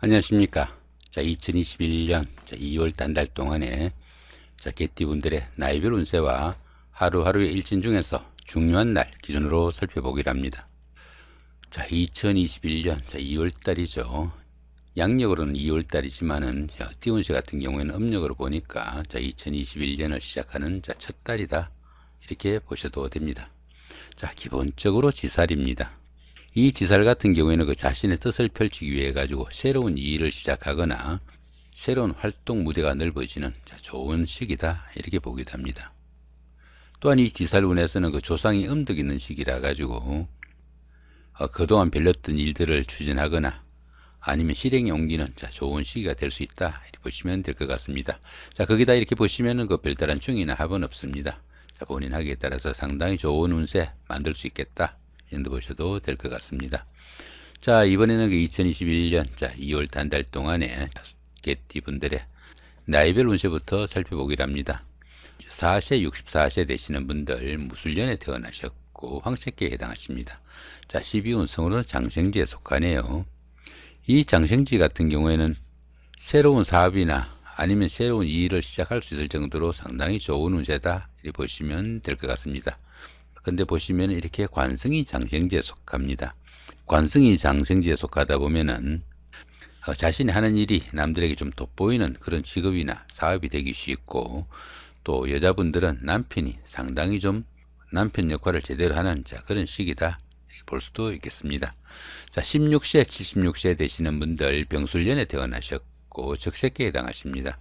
안녕하십니까. 2021년 2월 한 달 동안에 개띠분들의 나이별 운세와 하루하루의 일진 중에서 중요한 날 기준으로 살펴보기로 합니다. 2021년 2월 달이죠. 양력으로는 2월 달이지만은 띠운세 같은 경우에는 음력으로 보니까 2021년을 시작하는 첫 달이다, 이렇게 보셔도 됩니다. 기본적으로 지살입니다. 이 지살 같은 경우에는 그 자신의 뜻을 펼치기 위해 가지고 새로운 일을 시작하거나 새로운 활동 무대가 넓어지는 좋은 시기다, 이렇게 보기도 합니다. 또한 이 지살운에서는 그 조상이 음덕 있는 시기라 가지고 그동안 별렸던 일들을 추진하거나 아니면 실행에 옮기는 좋은 시기가 될 수 있다, 이렇게 보시면 될 것 같습니다. 거기다 이렇게 보시면은 그 별다른 중이나 합은 없습니다. 본인 하기에 따라서 상당히 좋은 운세 만들 수 있겠다, 정도 보셔도 될 것 같습니다. 이번에는 그 2021년 2월 한 달 동안에 개띠분들의 나이별 운세부터 살펴보기로 합니다. 4세, 64세 되시는 분들 무술년에 태어나셨고 황색계에 해당하십니다. 12운성으로는 장생지에 속하네요. 이 장생지 같은 경우에는 새로운 사업이나 아니면 새로운 일을 시작할 수 있을 정도로 상당히 좋은 운세다, 이렇게 보시면 될 것 같습니다. 근데 보시면 이렇게 관성이 장생지에 속합니다. 관성이 장생지에 속하다 보면은 자신이 하는 일이 남들에게 좀 돋보이는 그런 직업이나 사업이 되기 쉽고, 또 여자분들은 남편이 상당히 좀 남편 역할을 제대로 하는 그런 시기다, 이렇게 볼 수도 있겠습니다. 16세, 76세 되시는 분들 병술년에 태어나셨고 적색계에 해당하십니다.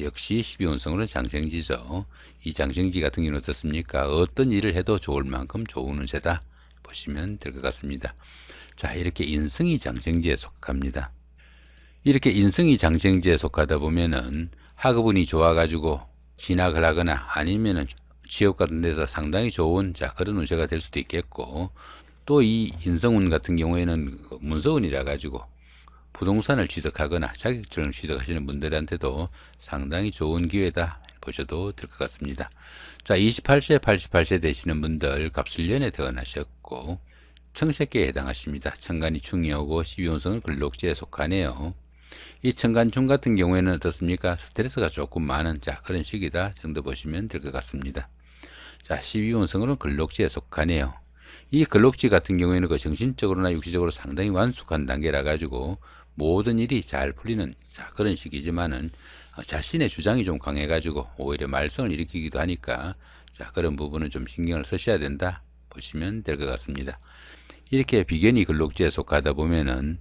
역시 12운성으로는 장생지죠. 이 장생지 같은 경우는 어떻습니까? 어떤 일을 해도 좋을 만큼 좋은 운세다 보시면 될 것 같습니다. 이렇게 인성이 장생지에 속합니다. 이렇게 인성이 장생지에 속하다 보면은 학업운이 좋아가지고 진학을 하거나 아니면은 취업 같은 데서 상당히 좋은 그런 운세가 될 수도 있겠고, 또 이 인성운 같은 경우에는 문서운이라 가지고 부동산을 취득하거나 자격증을 취득하시는 분들한테도 상당히 좋은 기회다 보셔도 될 것 같습니다. 28세, 88세 되시는 분들 갑술년에 태어나셨고 청색계에 해당하십니다. 천간이 충이 오고 12운성은 근록지에 속하네요. 이 천간충 같은 경우에는 어떻습니까? 스트레스가 조금 많은 그런 시기다 정도 보시면 될 것 같습니다. 12운성으로는 근록지에 속하네요. 이 근록지 같은 경우에는 그 정신적으로나 육체적으로 상당히 완숙한 단계라 가지고 모든 일이 잘 풀리는 그런 시기지만은 자신의 주장이 좀 강해 가지고 오히려 말썽을 일으키기도 하니까 그런 부분은 좀 신경을 쓰셔야 된다 보시면 될 것 같습니다. 이렇게 비견이 근록지에 속하다 보면은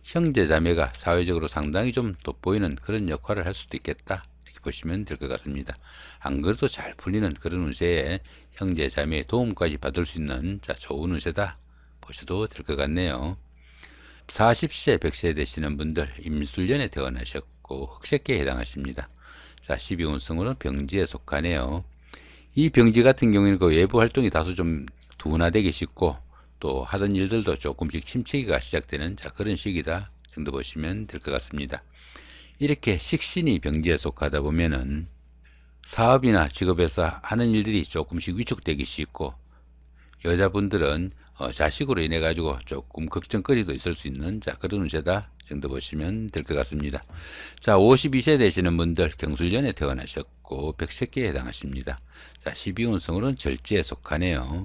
형제 자매가 사회적으로 상당히 좀 돋보이는 그런 역할을 할 수도 있겠다, 이렇게 보시면 될 것 같습니다. 안 그래도 잘 풀리는 그런 운세에 형제 자매의 도움까지 받을 수 있는 좋은 운세다 보셔도 될 것 같네요. 40세, 100세 되시는 분들 임술년에 태어나셨고 흑색계에 해당하십니다. 12운성으로는 병지에 속하네요. 이 병지 같은 경우에는 그 외부 활동이 다소 좀 둔화되기 쉽고, 또 하던 일들도 조금씩 침체기가 시작되는 그런 시기다 정도 보시면 될 것 같습니다. 이렇게 식신이 병지에 속하다 보면은 사업이나 직업에서 하는 일들이 조금씩 위축되기 쉽고, 여자분들은 자식으로 인해 가지고 조금 걱정거리도 있을 수 있는 그런 운세다 정도 보시면 될 것 같습니다. 52세 되시는 분들 경술년에 태어나셨고 백색계에 해당하십니다. 12운성으로는 절지에 속하네요.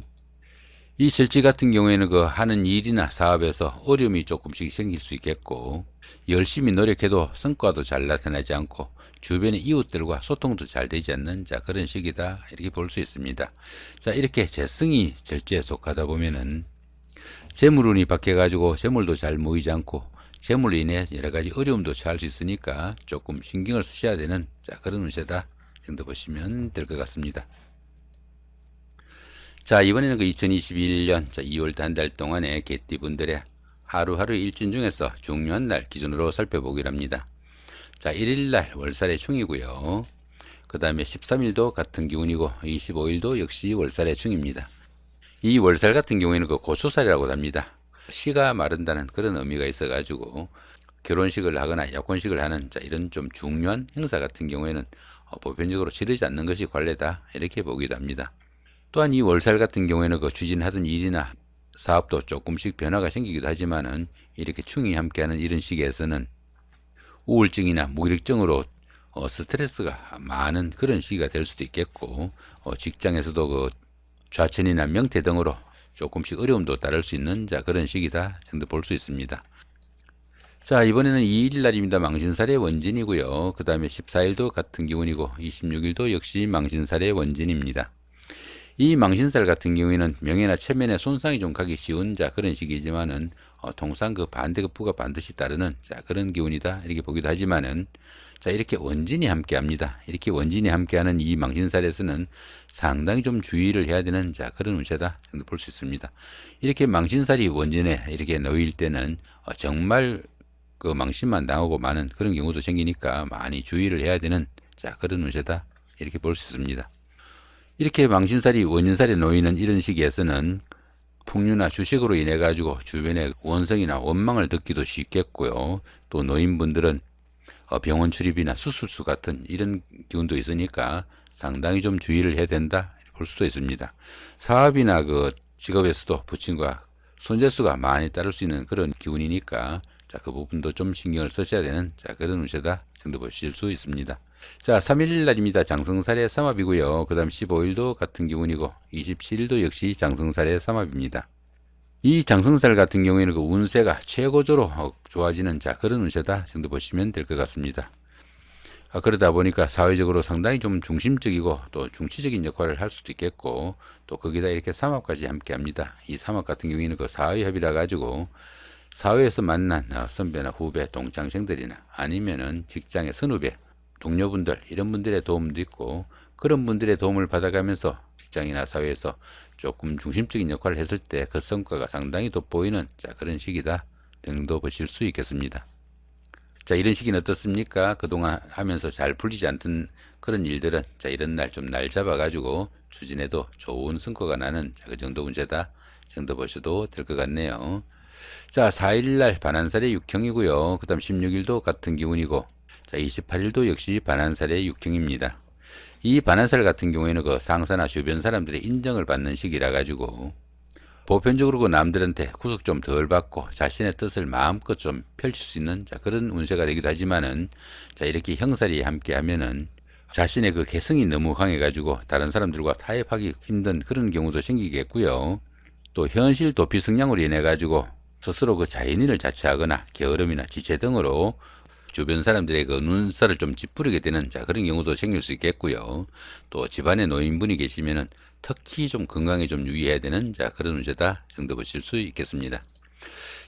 이 절지 같은 경우에는 그 하는 일이나 사업에서 어려움이 조금씩 생길 수 있겠고, 열심히 노력해도 성과도 잘 나타나지 않고 주변의 이웃들과 소통도 잘 되지 않는 그런 시기다, 이렇게 볼 수 있습니다. 이렇게 재성이 절지에 속하다 보면은 재물운이 바뀌어 가지고 재물도 잘 모이지 않고 재물로 인해 여러 가지 어려움도 처할 수 있으니까 조금 신경을 쓰셔야 되는 그런 운세다 정도 보시면 될 것 같습니다. 이번에는 그 2021년 2월 한 달 동안의 개띠분들의 하루하루 일진 중에서 중요한 날 기준으로 살펴보기로 합니다. 1일날 월살의 충이고요. 그 다음에 13일도 같은 기운이고 25일도 역시 월살의 충입니다. 이 월살 같은 경우에는 그 고초살이라고 합니다. 씨가 마른다는 그런 의미가 있어 가지고 결혼식을 하거나 약혼식을 하는 이런 좀 중요한 행사 같은 경우에는 보편적으로 치르지 않는 것이 관례다, 이렇게 보기도 합니다. 또한 이 월살 같은 경우에는 그 추진하던 일이나 사업도 조금씩 변화가 생기기도 하지만은 이렇게 충이 함께하는 이런 시기에서는 우울증이나 무기력증으로 스트레스가 많은 그런 시기가 될 수도 있겠고, 직장에서도 그 좌천이나 명퇴 등으로 조금씩 어려움도 따를 수 있는 그런 시기다 정도 볼 수 있습니다. 자, 이번에는 2일 날입니다. 망신살의 원진이고요. 그 다음에 14일도 같은 기운이고 26일도 역시 망신살의 원진입니다. 이 망신살 같은 경우에는 명예나 체면에 손상이 좀 가기 쉬운 그런 시기지만은 통상 그 반대급부가 반드시 따르는 그런 기운이다 이렇게 보기도 하지만은, 이렇게 원진이 함께합니다. 이렇게 원진이 함께하는 이 망신살에서는 상당히 좀 주의를 해야 되는 그런 운세다 정도 볼 수 있습니다. 이렇게 망신살이 원진에 이렇게 놓일 때는 정말 그 망신만 당하고 많은 그런 경우도 생기니까 많이 주의를 해야 되는 그런 운세다 이렇게 볼 수 있습니다. 이렇게 망신살이 원진살에 놓이는 이런 시기에서는 풍류나 주식으로 인해 가지고 주변에 원성이나 원망을 듣기도 쉽겠고요. 또 노인분들은 병원 출입이나 수술수 같은 이런 기운도 있으니까 상당히 좀 주의를 해야 된다 볼 수도 있습니다. 사업이나 그 직업에서도 부친과 손재수가 많이 따를 수 있는 그런 기운이니까 그 부분도 좀 신경을 쓰셔야 되는 그런 운세다 정도 보실 수 있습니다. 자, 3일 날입니다. 장성살의 삼합이고요. 그 다음 15일도 같은 기운이고 27일도 역시 장성살의 삼합입니다. 이 장성살 같은 경우에는 그 운세가 최고조로 좋아지는 그런 운세다 정도 보시면 될 것 같습니다. 그러다 보니까 사회적으로 상당히 좀 중심적이고 또 중치적인 역할을 할 수도 있겠고, 또 거기다 이렇게 삼합까지 함께 합니다. 이 삼합 같은 경우에는 그 사회협이라 가지고 사회에서 만난 선배나 후배, 동창생들이나 아니면은 직장의 선후배, 동료분들 이런 분들의 도움도 있고, 그런 분들의 도움을 받아가면서 직장이나 사회에서 조금 중심적인 역할을 했을 때 그 성과가 상당히 돋보이는 그런 시기다 정도 보실 수 있겠습니다. 자, 이런 시기는 어떻습니까? 그동안 하면서 잘 풀리지 않던 그런 일들은 이런 날 좀 날 잡아 가지고 추진해도 좋은 성과가 나는 그 정도 문제다 정도 보셔도 될 것 같네요. 자, 4일날 반한살의 육형이고요. 그 다음 16일도 같은 기운이고, 28일도 역시 반한살의 육형입니다. 이 반한살 같은 경우에는 그 상사나 주변 사람들의 인정을 받는 시기라 가지고 보편적으로 그 남들한테 구속 좀 덜 받고 자신의 뜻을 마음껏 좀 펼칠 수 있는 그런 운세가 되기도 하지만은, 이렇게 형살이 함께 하면은 자신의 그 개성이 너무 강해 가지고 다른 사람들과 타협하기 힘든 그런 경우도 생기겠고요. 또 현실 도피 성향으로 인해 가지고 스스로 그 자연인을 자처하거나 게으름이나 지체 등으로 주변 사람들의 그 눈살을 좀 찌푸리게 되는 그런 경우도 생길 수 있겠고요. 또 집안에 노인분이 계시면은 특히 좀 건강에 좀 유의해야 되는 그런 운세다 정도 보실 수 있겠습니다.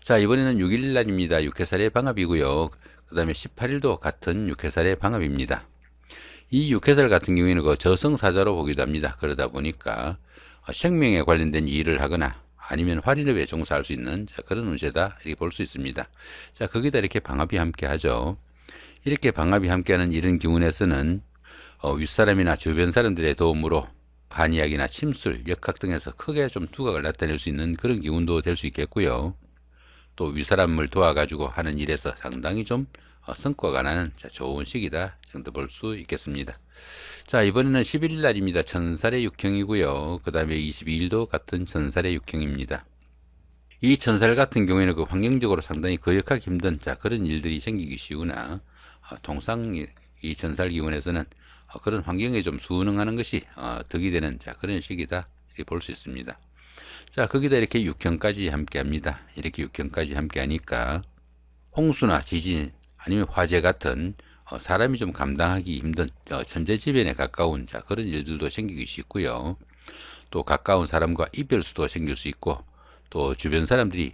자, 이번에는 6일 날입니다. 육해살의 방합이고요. 그 다음에 18일도 같은 육해살의 방합입니다. 이 육해살 같은 경우에는 그 저승사자로 보기도 합니다. 그러다 보니까 생명에 관련된 일을 하거나 아니면 활인업에 종사할 수 있는 그런 운세다 이렇게 볼 수 있습니다. 자, 거기다 이렇게 방합이 함께 하죠. 이렇게 방합이 함께하는 이런 기운에서는 윗사람이나 주변 사람들의 도움으로 한이야기나 침술, 역학 등에서 크게 좀 두각을 나타낼 수 있는 그런 기운도 될 수 있겠고요. 또 윗사람을 도와가지고 하는 일에서 상당히 좀 성과가 나는 좋은 시기다 정도 볼 수 있겠습니다. 자, 이번에는 11일 날입니다. 천살의 육형이고요. 그 다음에 22일도 같은 천살의 육형입니다. 이 천살 같은 경우에는 그 환경적으로 상당히 거역하기 힘든 그런 일들이 생기기 쉬우나, 통상 이 천살 기운에서는 그런 환경에 좀 순응하는 것이 덕이 되는 그런 시기다 이렇게 볼 수 있습니다. 자, 거기다 이렇게 육형까지 함께 합니다. 이렇게 육형까지 함께 하니까 홍수나 지진 아니면 화재 같은 사람이 좀 감당하기 힘든 천재지변에 가까운 그런 일들도 생기기 쉽고요. 또 가까운 사람과 이별수도 생길 수 있고, 또 주변 사람들이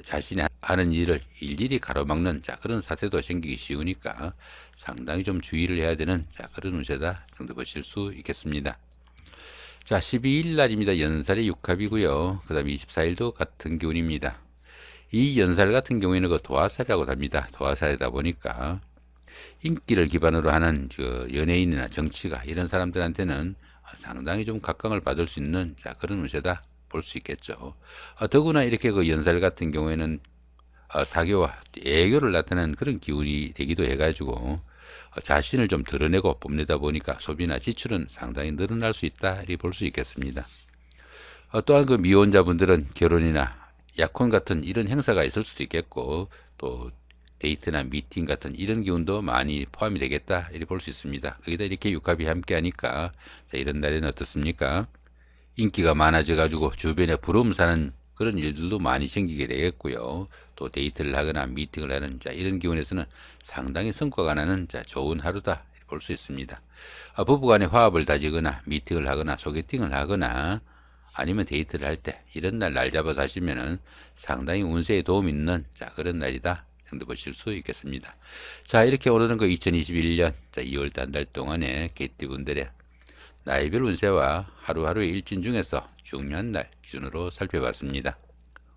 자신이 하는 일을 일일이 가로막는 그런 사태도 생기기 쉬우니까 상당히 좀 주의를 해야 되는 그런 운세다 정도 보실 수 있겠습니다. 자, 12일 날입니다. 연살의 육합이고요. 그 다음에 24일도 같은 기운입니다. 이 연살 같은 경우에는 그 도화살이라고 합니다. 도화살이다 보니까 인기를 기반으로 하는 연예인이나 정치가 이런 사람들한테는 상당히 좀 각광을 받을 수 있는 그런 운세다 볼 수 있겠죠. 더구나 이렇게 그 연살 같은 경우에는 사교와 애교를 나타내는 그런 기운이 되기도 해가지고 자신을 좀 드러내고 뽐내다 보니까 소비나 지출은 상당히 늘어날 수 있다 이렇게 볼 수 있겠습니다. 또한 그 미혼자분들은 결혼이나 약혼 같은 이런 행사가 있을 수도 있겠고, 또 데이트나 미팅 같은 이런 기운도 많이 포함이 되겠다 이렇게 볼 수 있습니다. 거기다 이렇게 육합이 함께 하니까 이런 날에는 어떻습니까? 인기가 많아져 가지고 주변에 부러움 사는 그런 일들도 많이 생기게 되겠고요. 또 데이트를 하거나 미팅을 하는 이런 기운에서는 상당히 성과가 나는 좋은 하루다 볼 수 있습니다. 부부간의 화합을 다지거나 미팅을 하거나 소개팅을 하거나 아니면 데이트를 할 때 이런 날 잡아서 하시면은 상당히 운세에 도움 있는 그런 날이다 정도 보실 수 있겠습니다. 자, 이렇게 오늘은 그 2021년 2월달 한 달 동안의 개띠분들의 나이별 운세와 하루하루의 일진 중에서 중요한 날 기준으로 살펴봤습니다.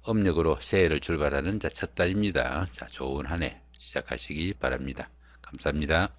음력으로 새해를 출발하는 첫 달입니다. 자, 좋은 한 해 시작하시기 바랍니다. 감사합니다.